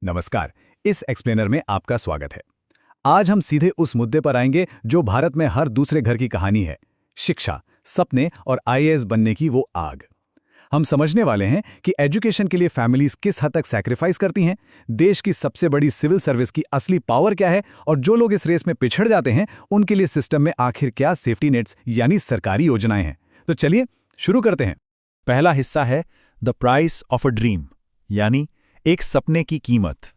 नमस्कार। इस एक्सप्लेनर में आपका स्वागत है। आज हम सीधे उस मुद्दे पर आएंगे जो भारत में हर दूसरे घर की कहानी है। शिक्षा, सपने और आईएएस बनने की वो आग। हम समझने वाले हैं कि एजुकेशन के लिए फैमिलीज किस हद तक सैक्रिफाइस करती हैं, देश की सबसे बड़ी सिविल सर्विस की असली पावर क्या है और जो लोग इस रेस में पिछड़ जाते हैं उनके लिए सिस्टम में आखिर क्या सेफ्टी नेट्स यानी सरकारी योजनाएं हैं। तो चलिए शुरू करते हैं। पहला हिस्सा है the price of a dream, यानी एक सपने की कीमत।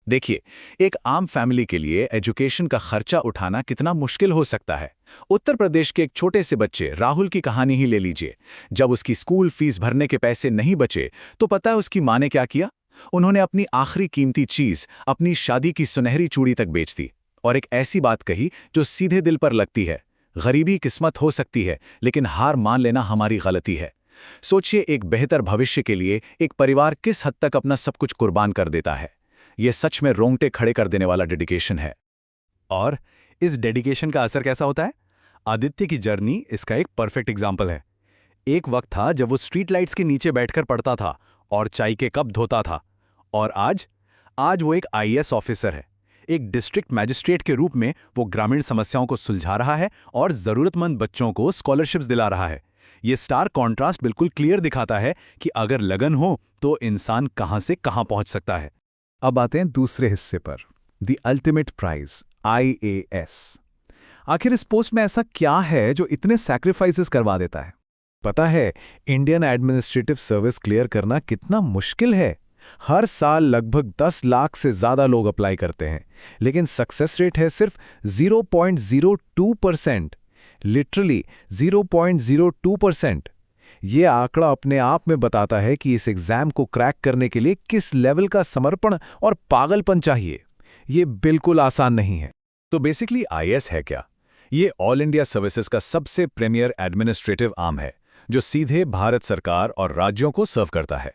देखिए, एक आम फैमिली के लिए एजुकेशन का खर्चा उठाना कितना मुश्किल हो सकता है। उत्तर प्रदेश के एक छोटे से बच्चे राहुल की कहानी ही ले लीजिए। जब उसकी स्कूल फीस भरने के पैसे नहीं बचे तो पता है उसकी माँ ने क्या किया? उन्होंने अपनी आखिरी कीमती चीज, अपनी शादी की सुनहरी चूड़ी तक बेच दी और एक ऐसी बात कही जो सीधे दिल पर लगती है, गरीबी किस्मत हो सकती है लेकिन हार मान लेना हमारी गलती है। सोचिए, एक बेहतर भविष्य के लिए एक परिवार किस हद तक अपना सब कुछ कुर्बान कर देता है। यह सच में रोंगटे खड़े कर देने वाला डेडिकेशन है। और इस डेडिकेशन का असर कैसा होता है? आदित्य की जर्नी इसका एक परफेक्ट एग्जाम्पल है। एक वक्त था जब वो स्ट्रीट लाइट्स के नीचे बैठकर पढ़ता था और चाय के कप धोता था, और आज वो एक आईएएस ऑफिसर है। एक डिस्ट्रिक्ट मैजिस्ट्रेट के रूप में वो ग्रामीण समस्याओं को सुलझा रहा है और जरूरतमंद बच्चों को स्कॉलरशिप्स दिला रहा है। ये स्टार कॉन्ट्रास्ट बिल्कुल क्लियर दिखाता है कि अगर लगन हो तो इंसान कहां से कहां पहुंच सकता है। अब आते हैं दूसरे हिस्से पर, द अल्टीमेट प्राइज, आईएएस। आखिर इस पोस्ट में ऐसा क्या है जो इतने सैक्रिफाइसेस करवा देता है? पता है, इंडियन एडमिनिस्ट्रेटिव सर्विस क्लियर करना कितना मुश्किल है। हर साल लगभग 10 लाख से ज्यादा लोग अप्लाई करते हैं, लेकिन सक्सेस रेट है सिर्फ 0.02%। लिटरली 0.02%। ये आंकड़ा अपने आप में बताता है कि इस एग्जाम को क्रैक करने के लिए किस लेवल का समर्पण और पागलपन चाहिए। ये बिल्कुल आसान नहीं है। तो बेसिकली आईएएस है क्या? ये ऑल इंडिया सर्विसेज का सबसे प्रीमियर एडमिनिस्ट्रेटिव आर्म है जो सीधे भारत सरकार और राज्यों को सर्व करता है।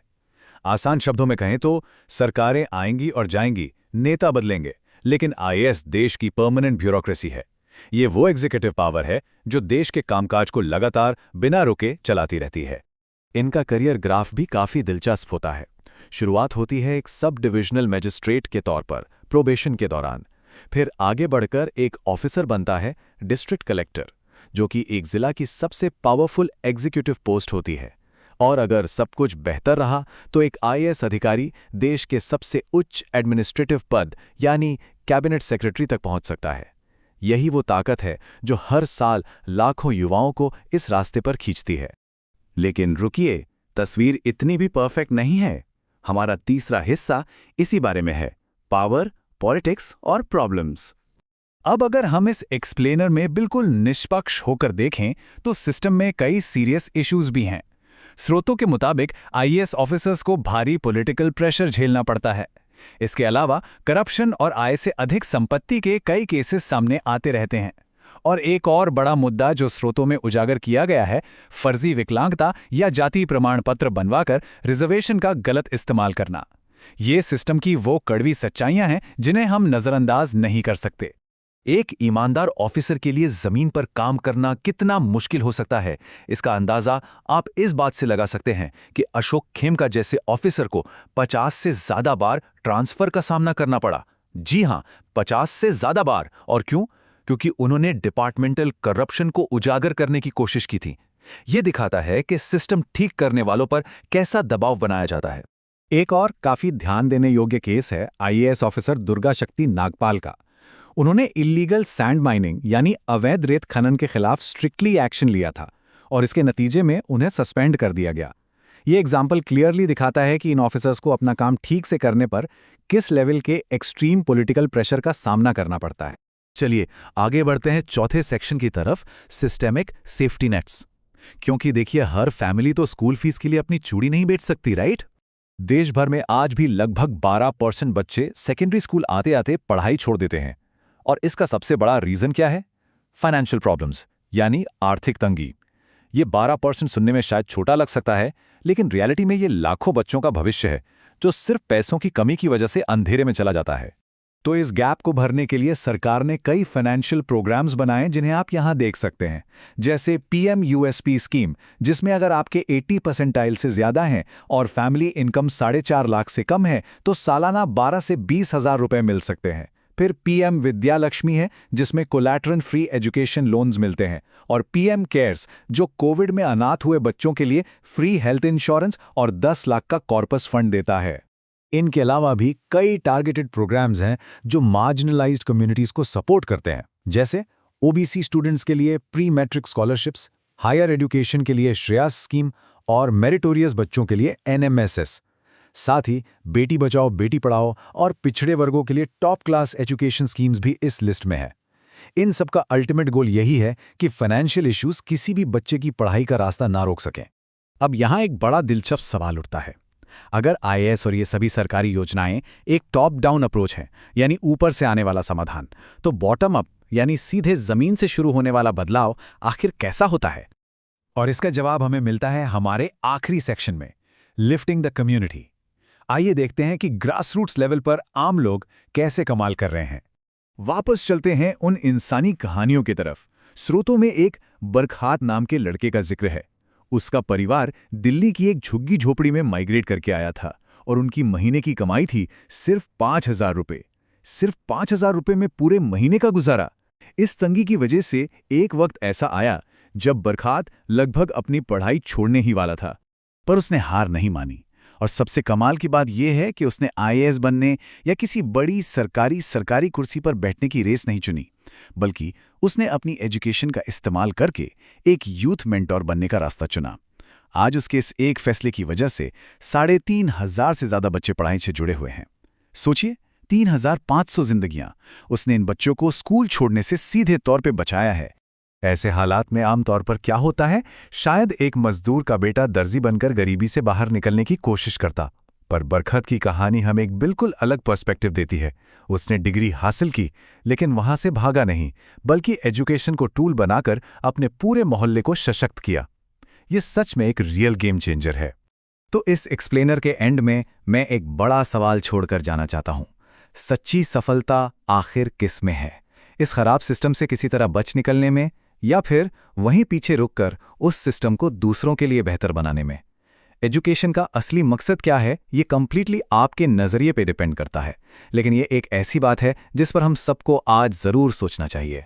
आसान शब्दों में कहें तो सरकारें आएंगी और जाएंगी, नेता बदलेंगे, लेकिन आईएएस देश की परमानेंट ब्यूरोक्रेसी है। ये वो एग्जीक्यूटिव पावर है जो देश के कामकाज को लगातार बिना रुके चलाती रहती है। इनका करियर ग्राफ भी काफी दिलचस्प होता है। शुरुआत होती है एक सब डिविजनल मैजिस्ट्रेट के तौर पर प्रोबेशन के दौरान, फिर आगे बढ़कर एक ऑफिसर बनता है, डिस्ट्रिक्ट कलेक्टर, जो कि एक जिला की सबसे पावरफुल एग्जीक्यूटिव पोस्ट होती है। और अगर सब कुछ बेहतर रहा तो एक आईएएस अधिकारी देश के सबसे उच्च एडमिनिस्ट्रेटिव पद यानी कैबिनेट सेक्रेटरी तक पहुंच सकता है। यही वो ताकत है जो हर साल लाखों युवाओं को इस रास्ते पर खींचती है। लेकिन रुकिए, तस्वीर इतनी भी परफेक्ट नहीं है। हमारा तीसरा हिस्सा इसी बारे में है, पावर, पॉलिटिक्स और प्रॉब्लम्स। अब अगर हम इस एक्सप्लेनर में बिल्कुल निष्पक्ष होकर देखें तो सिस्टम में कई सीरियस इश्यूज भी हैं। स्रोतों के मुताबिक आईएएस ऑफिसर्स को भारी पॉलिटिकल प्रेशर झेलना पड़ता है। इसके अलावा करप्शन और आय से अधिक संपत्ति के कई केसेस सामने आते रहते हैं। और एक और बड़ा मुद्दा जो स्रोतों में उजागर किया गया है, फर्जी विकलांगता या जाति प्रमाण पत्र बनवाकर रिजर्वेशन का गलत इस्तेमाल करना। ये सिस्टम की वो कड़वी सच्चाइयां हैं जिन्हें हम नजरअंदाज नहीं कर सकते। एक ईमानदार ऑफिसर के लिए जमीन पर काम करना कितना मुश्किल हो सकता है, इसका अंदाजा आप इस बात से लगा सकते हैं कि अशोक खेमका जैसे ऑफिसर को 50 से ज्यादा बार ट्रांसफर का सामना करना पड़ा। जी हां, 50 से ज्यादा बार। और क्यों? क्योंकि उन्होंने डिपार्टमेंटल करप्शन को उजागर करने की कोशिश की थी। यह दिखाता है कि सिस्टम ठीक करने वालों पर कैसा दबाव बनाया जाता है। एक और काफी ध्यान देने योग्य केस है आईएएस ऑफिसर दुर्गा शक्ति नागपाल का। उन्होंने इल्लीगल सैंड माइनिंग यानी अवैध रेत खनन के खिलाफ स्ट्रिक्टली एक्शन लिया था और इसके नतीजे में उन्हें सस्पेंड कर दिया गया। ये एग्जाम्पल क्लियरली दिखाता है कि इन ऑफिसर्स को अपना काम ठीक से करने पर किस लेवल के एक्सट्रीम पॉलिटिकल प्रेशर का सामना करना पड़ता है। चलिए आगे बढ़ते हैं चौथे सेक्शन की तरफ, सिस्टेमिक सेफ्टी नेट्स। क्योंकि देखिए, हर फैमिली तो स्कूल फीस के लिए अपनी चूड़ी नहीं बेच सकती, राइट? देश भर में आज भी लगभग 12% बच्चे सेकेंडरी स्कूल आते आते पढ़ाई छोड़ देते हैं। और इसका सबसे बड़ा रीजन क्या है? फाइनेंशियल प्रॉब्लम्स, यानी आर्थिक तंगी। ये 12% सुनने में शायद छोटा लग सकता है, लेकिन रियलिटी में ये लाखों बच्चों का भविष्य है जो सिर्फ पैसों की कमी की वजह से अंधेरे में चला जाता है। तो इस गैप को भरने के लिए सरकार ने कई फाइनेंशियल प्रोग्राम्स बनाए जिन्हें आप यहाँ देख सकते हैं, जैसे PMUSP स्कीम, जिसमें अगर आपके 80 परसेंटाइल से ज़्यादा हैं और फैमिली इनकम 4.5 लाख से कम है तो सालाना 12 से 20 हज़ार रुपये मिल सकते हैं। फिर PM विद्या लक्ष्मी है, जिसमें कोलैटरल फ्री एजुकेशन लोन्स मिलते हैं, और PM केयर्स, जो कोविड में अनाथ हुए बच्चों के लिए फ्री हेल्थ इंश्योरेंस और 10 लाख का कॉर्पस फंड देता है। इनके अलावा भी कई टारगेटेड प्रोग्राम्स हैं जो मार्जिनलाइज्ड कम्युनिटीज को सपोर्ट करते हैं, जैसे OBC स्टूडेंट्स के लिए pre matric scholarships, higher education के लिए श्रेयस स्कीम और मेरिटोरियस बच्चों के लिए NMSS। साथ ही बेटी बचाओ बेटी पढ़ाओ और पिछड़े वर्गों के लिए टॉप क्लास एजुकेशन स्कीम्स भी इस लिस्ट में है। इन सब का अल्टीमेट गोल यही है कि फाइनेंशियल इश्यूज किसी भी बच्चे की पढ़ाई का रास्ता ना रोक सकें। अब यहाँ एक बड़ा दिलचस्प सवाल उठता है, अगर IAS और ये सभी सरकारी योजनाएं एक टॉप डाउन अप्रोच है, यानी ऊपर से आने वाला समाधान, तो बॉटम अप यानी सीधे जमीन से शुरू होने वाला बदलाव आखिर कैसा होता है? और इसका जवाब हमें मिलता है हमारे आखिरी सेक्शन में, लिफ्टिंग द कम्युनिटी। आइए देखते हैं कि ग्रासरूट्स लेवल पर आम लोग कैसे कमाल कर रहे हैं। वापस चलते हैं उन इंसानी कहानियों की तरफ। स्रोतों में एक बरखात नाम के लड़के का जिक्र है। उसका परिवार दिल्ली की एक झुग्गी झोपड़ी में माइग्रेट करके आया था और उनकी महीने की कमाई थी सिर्फ 5,000 रुपये। सिर्फ 5,000 रुपये में पूरे महीने का गुजारा। इस तंगी की वजह से एक वक्त ऐसा आया जब बरखात लगभग अपनी पढ़ाई छोड़ने ही वाला था, पर उसने हार नहीं मानी। और सबसे कमाल की बात यह है कि उसने IAS बनने या किसी बड़ी सरकारी कुर्सी पर बैठने की रेस नहीं चुनी, बल्कि उसने अपनी एजुकेशन का इस्तेमाल करके एक यूथ मेंटोर बनने का रास्ता चुना। आज उसके इस एक फैसले की वजह से 3,500 से ज़्यादा बच्चे पढ़ाई से जुड़े हुए हैं। सोचिए, 3,500 जिंदगियां उसने इन बच्चों को स्कूल छोड़ने से सीधे तौर पे बचाया है। ऐसे हालात में आमतौर पर क्या होता है, शायद एक मजदूर का बेटा दर्जी बनकर गरीबी से बाहर निकलने की कोशिश करता, पर बरखत की कहानी हमें एक बिल्कुल अलग पर्सपेक्टिव देती है। उसने डिग्री हासिल की, लेकिन वहां से भागा नहीं, बल्कि एजुकेशन को टूल बनाकर अपने पूरे मोहल्ले को सशक्त किया। ये सच में एक रियल गेम चेंजर है। तो इस एक्सप्लेनर के एंड में मैं एक बड़ा सवाल छोड़कर जाना चाहता हूं, सच्ची सफलता आखिर किस में है? इस खराब सिस्टम से किसी तरह बच निकलने में, या फिर वहीं पीछे रुककर उस सिस्टम को दूसरों के लिए बेहतर बनाने में? एजुकेशन का असली मकसद क्या है, ये कंप्लीटली आपके नज़रिए पे डिपेंड करता है, लेकिन ये एक ऐसी बात है जिस पर हम सबको आज ज़रूर सोचना चाहिए।